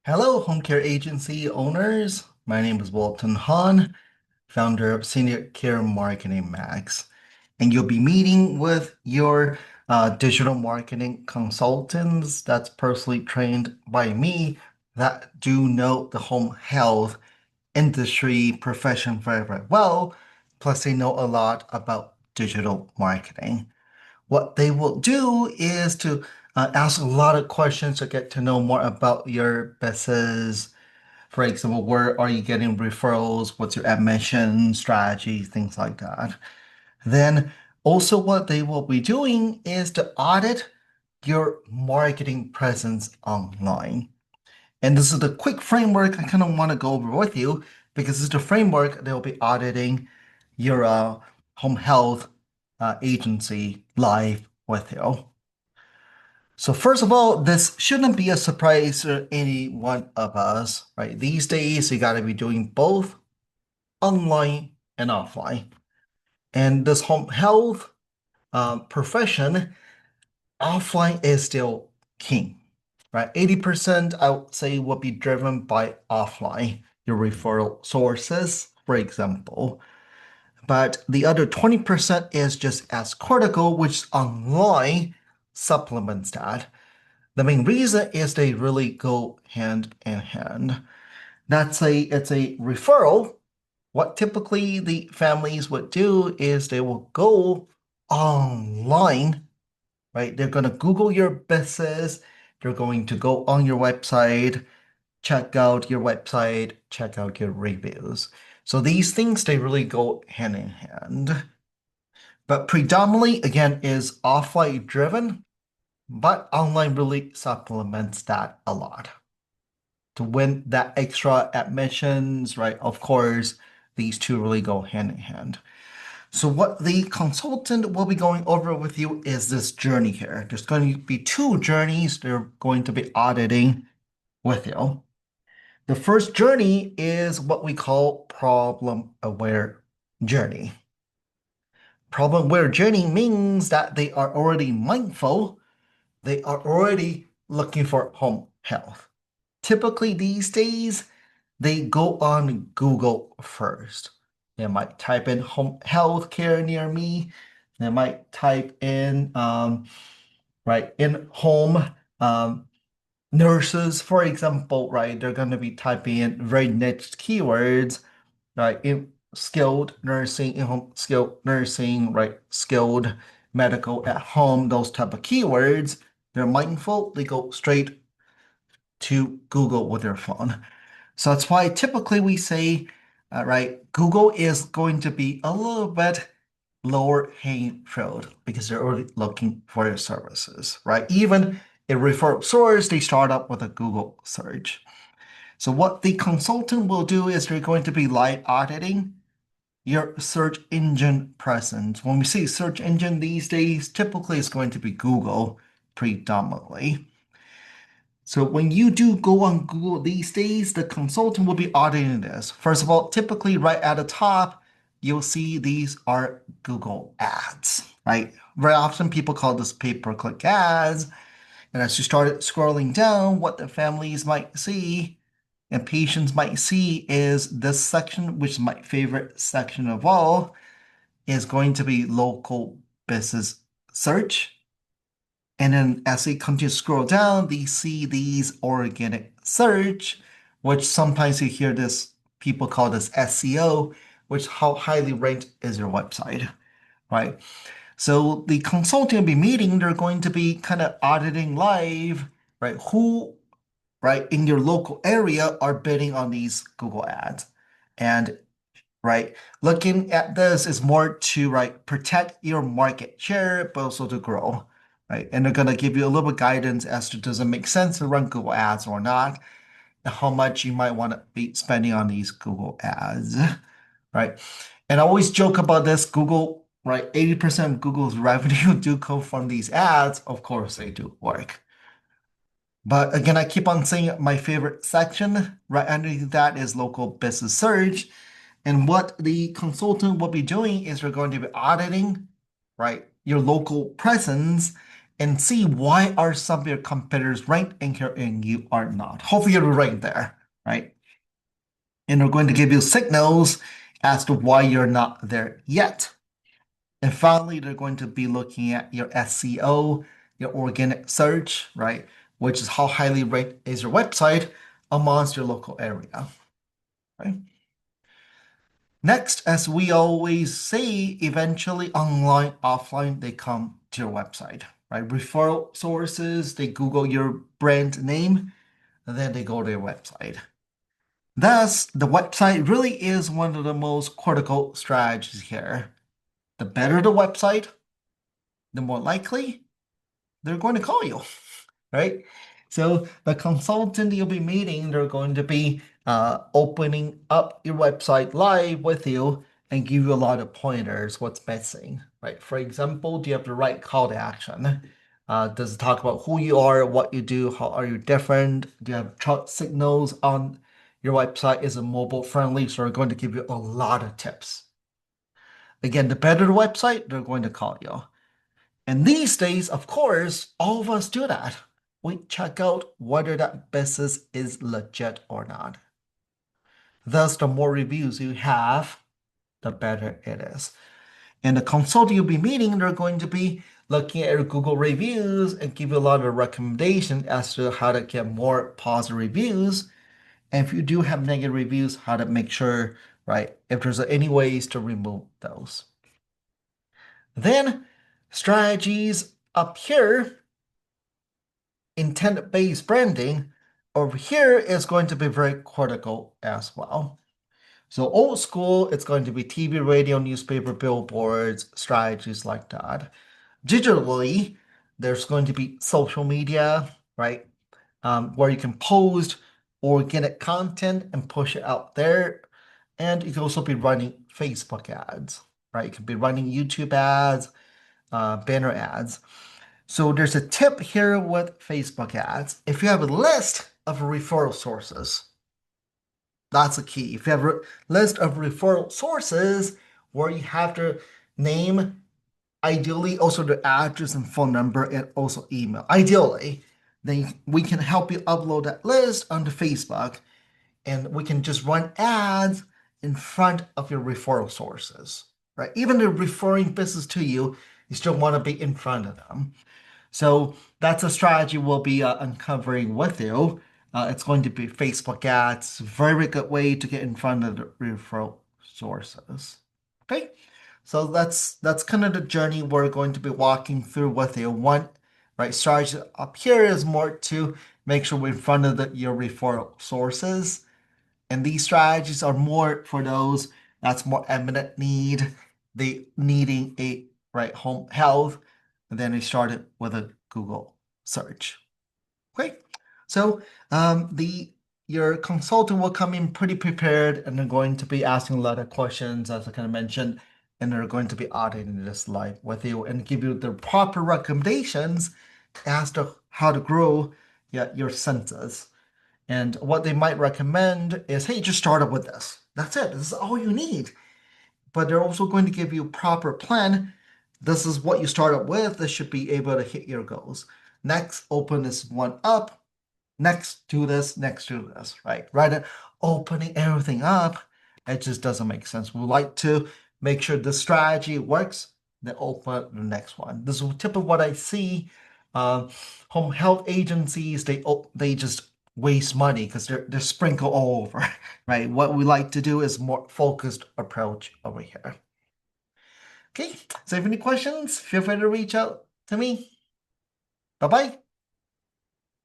Hello, home care agency owners. My name is Walton Hahn, founder of Senior Care Marketing Max. And you'll be meeting with your digital marketing consultants that's personally trained by me that do know the home health industry profession very, very well. Plus, they know a lot about digital marketing. What they will do is to ask a lot of questions to get to know more about your business. For example, where are you getting referrals? What's your admission strategy? Things like that. Then also what they will be doing is to audit your marketing presence online. And this is the quick framework I kind of want to go over with you because it's the framework they'll be auditing your home health agency live with you. So first of all, this shouldn't be a surprise to any one of us, right? These days, you got to be doing both online and offline. And this home health profession, offline is still king, right? 80% I would say will be driven by offline, your referral sources, for example. But the other 20% is just as critical, which online supplements that. The main reason is they really go hand in hand. It's a referral. What typically the families would do is they will go online, right? They're going to Google your business. They're going to go on your website, check out your website, check out your reviews. So these things, they really go hand in hand. But predominantly, again, is offline driven, but online really supplements that a lot. To win that extra admissions, right? Of course, these two really go hand in hand. So what the consultant will be going over with you is this journey here. There's going to be two journeys they're going to be auditing with you. The first journey is what we call problem aware journey. Problem aware journey means that they are already mindful, they are already looking for home health. Typically these days, they go on Google first. They might type in home health care near me. They might type in right in home nurses, for example, right? They're going to be typing in very niche keywords, right? In skilled nursing, in home skilled nursing, right? Skilled medical at home, those type of keywords. They're mindful. They go straight to Google with their phone. So that's why typically we say, right, Google is going to be a little bit lower hanging fruit because they're already looking for your services, right? Even a referral source, they start up with a Google search. So what the consultant will do is they're going to be live auditing your search engine presence. When we say search engine these days, typically it's going to be Google predominantly. So when you do go on Google these days, the consultant will be auditing this. First of all, typically right at the top, you'll see these are Google ads, right? Very often people call this pay-per-click ads. And as you start scrolling down, what the families might see and patients might see is this section, which is my favorite section of all, is going to be local business search. And then as they continue to scroll down, they see these organic search, which sometimes you hear this, people call this SEO, which how highly ranked is your website, right? So the consultant will be meeting, they're going to be kind of auditing live, right? Who, right, in your local area are bidding on these Google ads. And right, looking at this is more to right protect your market share, but also to grow, right? And they're gonna give you a little bit guidance as to does it make sense to run Google ads or not, and how much you might want to be spending on these Google ads, right? And I always joke about this, Google, right? 80% of Google's revenue do come from these ads. Of course, they do work. But again, I keep on saying my favorite section right underneath that is local business search. And what the consultant will be doing is we're going to be auditing, right, your local presence and see why are some of your competitors ranked and here and you are not. Hopefully you're ranked there, right? And they're going to give you signals as to why you're not there yet. And finally, they're going to be looking at your SEO, your organic search, right? Which is how highly ranked is your website amongst your local area, right? Next, as we always say, eventually online, offline, they come to your website, right? Referral sources, they Google your brand name, and then they go to your website. Thus, the website really is one of the most critical strategies here. The better the website, the more likely they're going to call you, right? So the consultant you'll be meeting, they're going to be opening up your website live with you and give you a lot of pointers what's missing, right? For example, do you have the right call to action? Does it talk about who you are, what you do, how are you different? Do you have chart signals on your website? Is it mobile friendly? So they're going to give you a lot of tips. Again, the better the website, they're going to call you. And these days, of course, all of us do that. We check out whether that business is legit or not. Thus, the more reviews you have, the better it is. And the consultant you'll be meeting, they're going to be looking at your Google reviews and give you a lot of recommendations as to how to get more positive reviews. And if you do have negative reviews, how to make sure, right, if there's any ways to remove those. Then strategies up here, intent-based branding, over here is going to be very critical as well. So old school, it's going to be TV, radio, newspaper, billboards, strategies like that. Digitally, there's going to be social media, right? Where you can post organic content and push it out there. And you can also be running Facebook ads, right? You can be running YouTube ads, banner ads. So there's a tip here with Facebook ads. If you have a list of referral sources, that's the key. If you have a list of referral sources where you have to name, ideally also the address and phone number and also email. Ideally, then we can help you upload that list onto Facebook and we can just run ads in front of your referral sources, right? Even the referring business to you, you still want to be in front of them. So that's a strategy we'll be uncovering with you. It's going to be Facebook ads, very good way to get in front of the referral sources. Okay, so that's kind of the journey we're going to be walking through with you. One, right, strategy up here is more to make sure we're in front of your referral sources. And these strategies are more for those that's more eminent need, they needing a right home health. And then we started with a Google search. Great. So the your consultant will come in pretty prepared and they're going to be asking a lot of questions, as I kind of mentioned, and they're going to be auditing this live with you and give you the proper recommendations as to how to grow your census. And what they might recommend is, hey, just start up with this. That's it. This is all you need. But they're also going to give you a proper plan. This is what you start up with. This should be able to hit your goals. Next, open this one up. Next, do this. Next, do this. Right? Rather than opening everything up, it just doesn't make sense. We like to make sure the strategy works, then open the next one. This is typically what I see. Home health agencies, they just waste money because they're sprinkled all over, right? What we like to do is more focused approach over here. Okay, so if you have any questions, feel free to reach out to me. Bye-bye.